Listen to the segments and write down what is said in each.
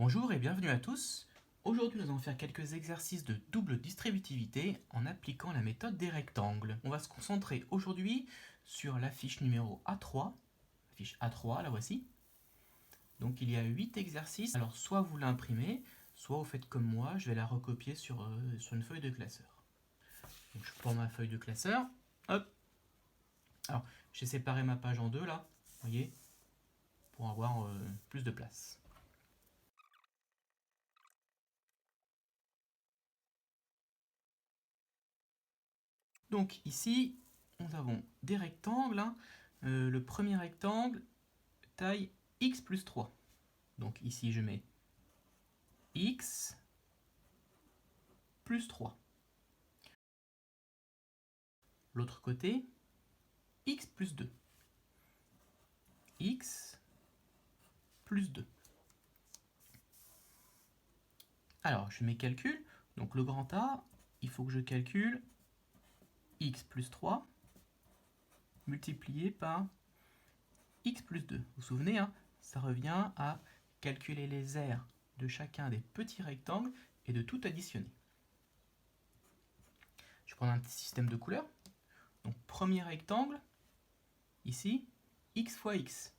Bonjour et bienvenue à tous. Aujourd'hui, nous allons faire quelques exercices de double distributivité en appliquant la méthode des rectangles. On va se concentrer aujourd'hui sur la fiche numéro A3. La fiche A3, la voici. Donc il y a 8 exercices. Alors soit vous l'imprimez, soit vous faites comme moi, je vais la recopier sur une feuille de classeur. Donc je prends ma feuille de classeur. Hop. Alors j'ai séparé ma page en deux là, vous voyez, pour avoir plus de place. Donc ici, nous avons des rectangles. Le premier rectangle, taille x plus 3. Donc ici, je mets x plus 3. L'autre côté, x plus 2. X plus 2. Alors, je fais mes calculs. Donc le grand A, il faut que je calcule x plus 3 multiplié par x plus 2. Vous vous souvenez, ça revient à calculer les aires de chacun des petits rectangles et de tout additionner. Je prends un petit système de couleurs. Donc premier rectangle, ici, x fois x.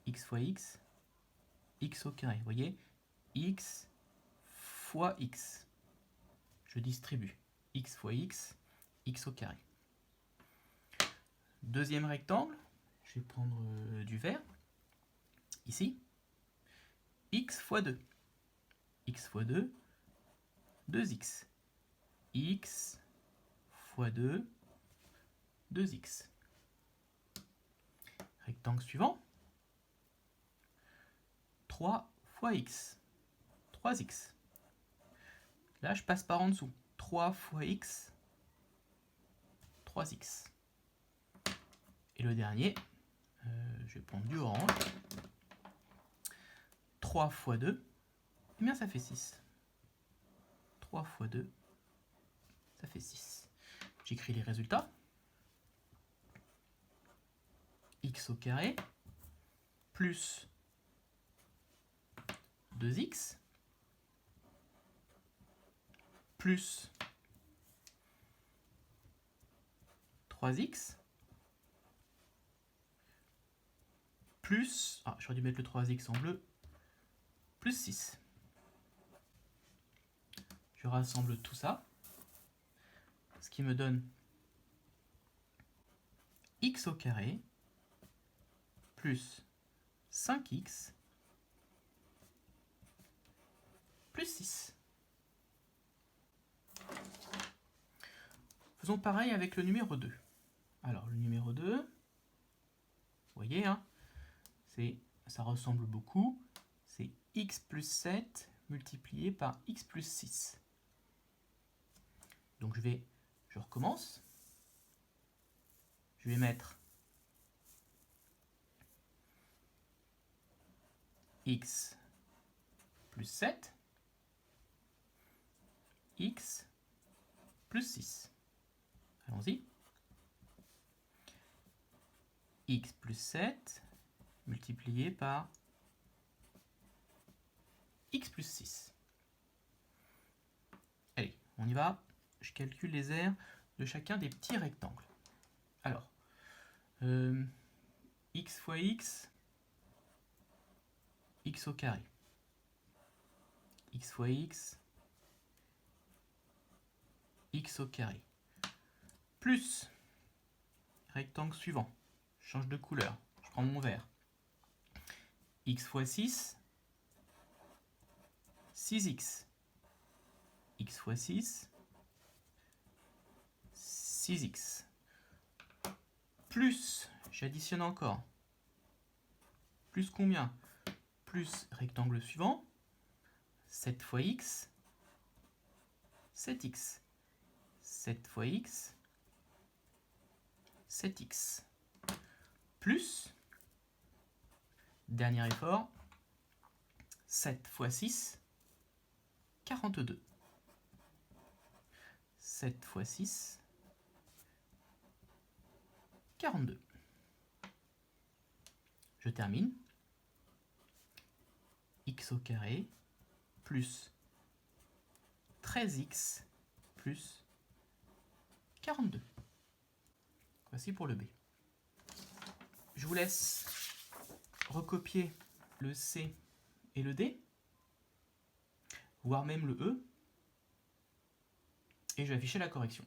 X fois x, x au carré. Vous voyez, x fois x. Je distribue x fois x, x au carré. Deuxième rectangle, je vais prendre du vert. Ici, x fois 2. X fois 2, 2x. X fois 2, 2x. Rectangle suivant, 3 fois x, 3x. Là, je passe par en dessous. 3 fois x, 3x. Et le dernier, je vais prendre du orange. 3 fois 2, eh bien ça fait 6. 3 fois 2, ça fait 6. J'écris les résultats. X au carré plus 2x plus 3x plus, j'aurais dû mettre le 3x en bleu, plus 6. Je rassemble tout ça, ce qui me donne x au carré plus 5x plus 6. Faisons pareil avec le numéro 2. Alors le numéro 2, vous voyez, ça ressemble beaucoup. C'est x plus 7 multiplié par x plus 6. Donc je recommence. Je vais mettre x plus 7, x plus 6. Allons-y. X plus 7 multiplié par x plus 6. Allez, on y va. Je calcule les aires de chacun des petits rectangles. Alors, x fois x, x au carré. X fois x, x au carré. Plus, rectangle suivant. Je change de couleur. Je prends mon vert. X fois 6, 6x. X fois 6, 6x. Plus, j'additionne encore. Plus combien? Plus rectangle suivant. 7 fois x, 7x. 7 fois x, 7x. Plus, dernier effort, 7 fois 6, 42. 7 fois 6, 42. Je termine. x au carré plus 13x plus 42. Voici pour le B. Je vous laisse recopier le C et le D, voire même le E, et je vais afficher la correction.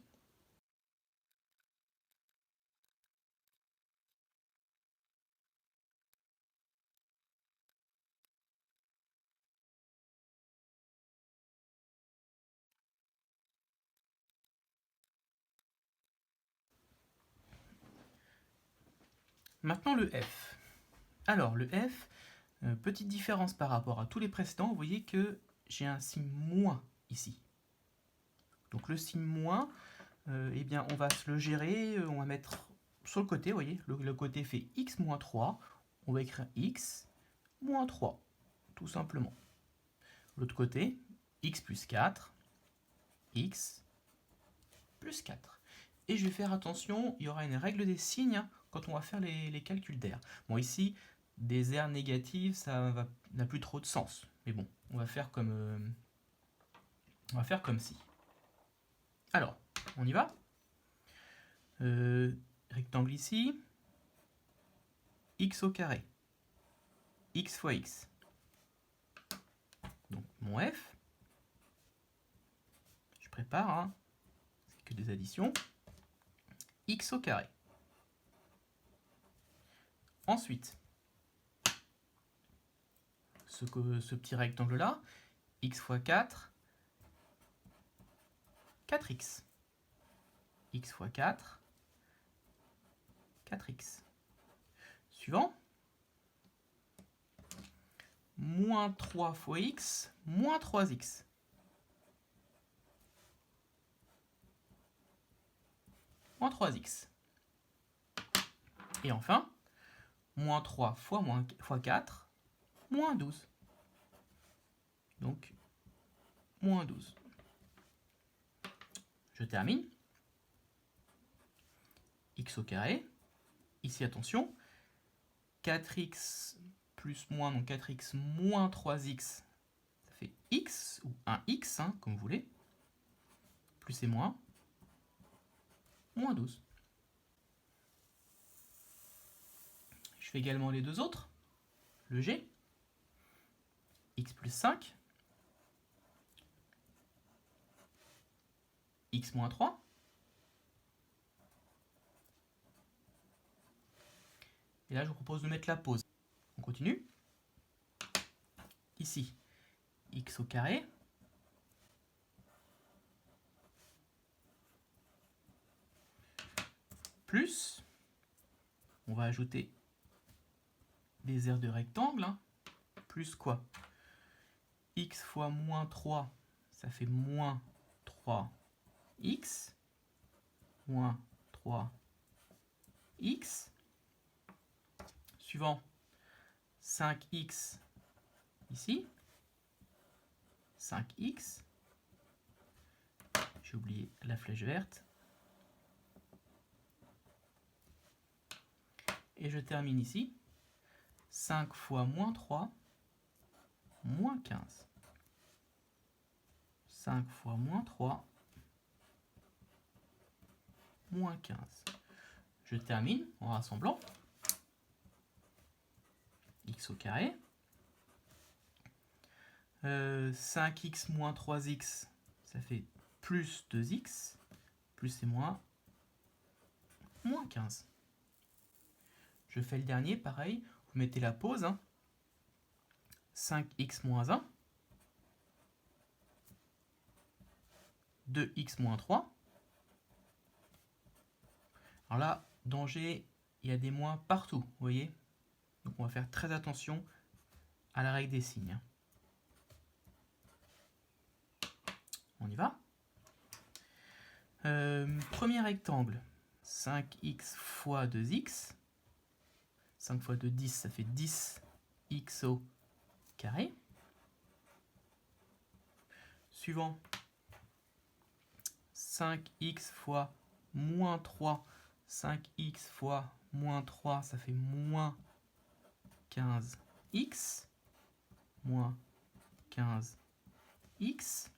Maintenant le F. Alors le F, petite différence par rapport à tous les précédents, vous voyez que j'ai un signe moins ici. Donc le signe moins, eh bien on va se le gérer, on va mettre sur le côté, vous voyez, le côté fait x moins 3, on va écrire x moins 3, tout simplement. L'autre côté, x plus 4, x plus 4. Et je vais faire attention, il y aura une règle des signes quand on va faire les calculs d'air. Bon, ici, des aires négatives, ça n'a plus trop de sens. Mais bon, on va faire comme si. Alors, on y va. Rectangle ici. X au carré. X fois x. Donc, mon F. Je prépare, hein. C'est que des additions. X au carré. Ensuite, ce petit rectangle-là, x fois 4, 4x. X fois 4, 4x. Suivant. Moins 3 fois x, moins 3x. Moins 3x. Et enfin, moins 3 fois 4, moins 12. Donc, moins 12. Je termine. X au carré. Ici, attention. 4x plus moins, donc 4x moins 3x, ça fait x, ou 1x, hein, comme vous voulez. Plus et moins. Moins 12. Je fais également les deux autres. Le G. X plus 5. X moins 3. Et là, je vous propose de mettre la pause. On continue. Ici, x au carré. Plus, on va ajouter des aires de rectangle. Hein. Plus quoi? X fois moins 3, ça fait moins 3x. Moins 3x. Suivant, 5x ici. 5x. J'ai oublié la flèche verte. Et je termine ici. 5 fois moins 3, moins 15. 5 fois moins 3, moins 15. Je termine en rassemblant. X au carré. 5x moins 3x, ça fait plus 2x. Plus et moins, moins 15. Je fais le dernier, pareil. Vous mettez la pause. Hein. 5x moins 1. 2x moins 3. Alors là, danger, il y a des moins partout, vous voyez. Donc on va faire très attention à la règle des signes. On y va. Premier rectangle, 5x fois 2x. 5 fois 2, 10, ça fait 10x au carré. Suivant, 5x fois moins 3. 5x fois moins 3, ça fait moins 15x. moins 15x.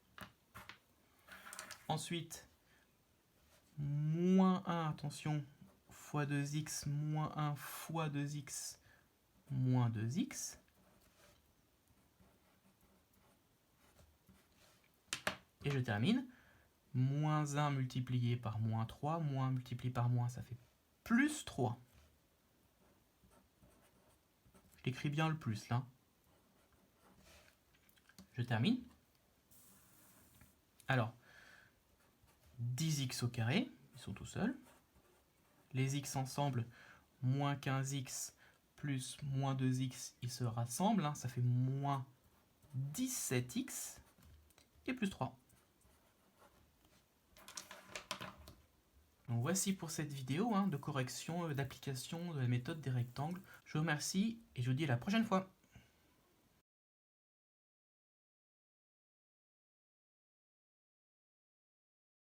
Ensuite, moins 1, attention, fois 2x, moins 1 fois 2x, moins 2x. Et je termine. Moins 1 multiplié par moins 3, moins multiplié par moins, ça fait plus 3. Je l'écris bien le plus là. Je termine. Alors, 10x au carré, ils sont tout seuls. Les x ensemble, moins 15x plus moins 2x, ils se rassemblent. Ça fait moins 17x et plus 3. Donc voici pour cette vidéo de correction d'application de la méthode des rectangles. Je vous remercie et je vous dis à la prochaine fois.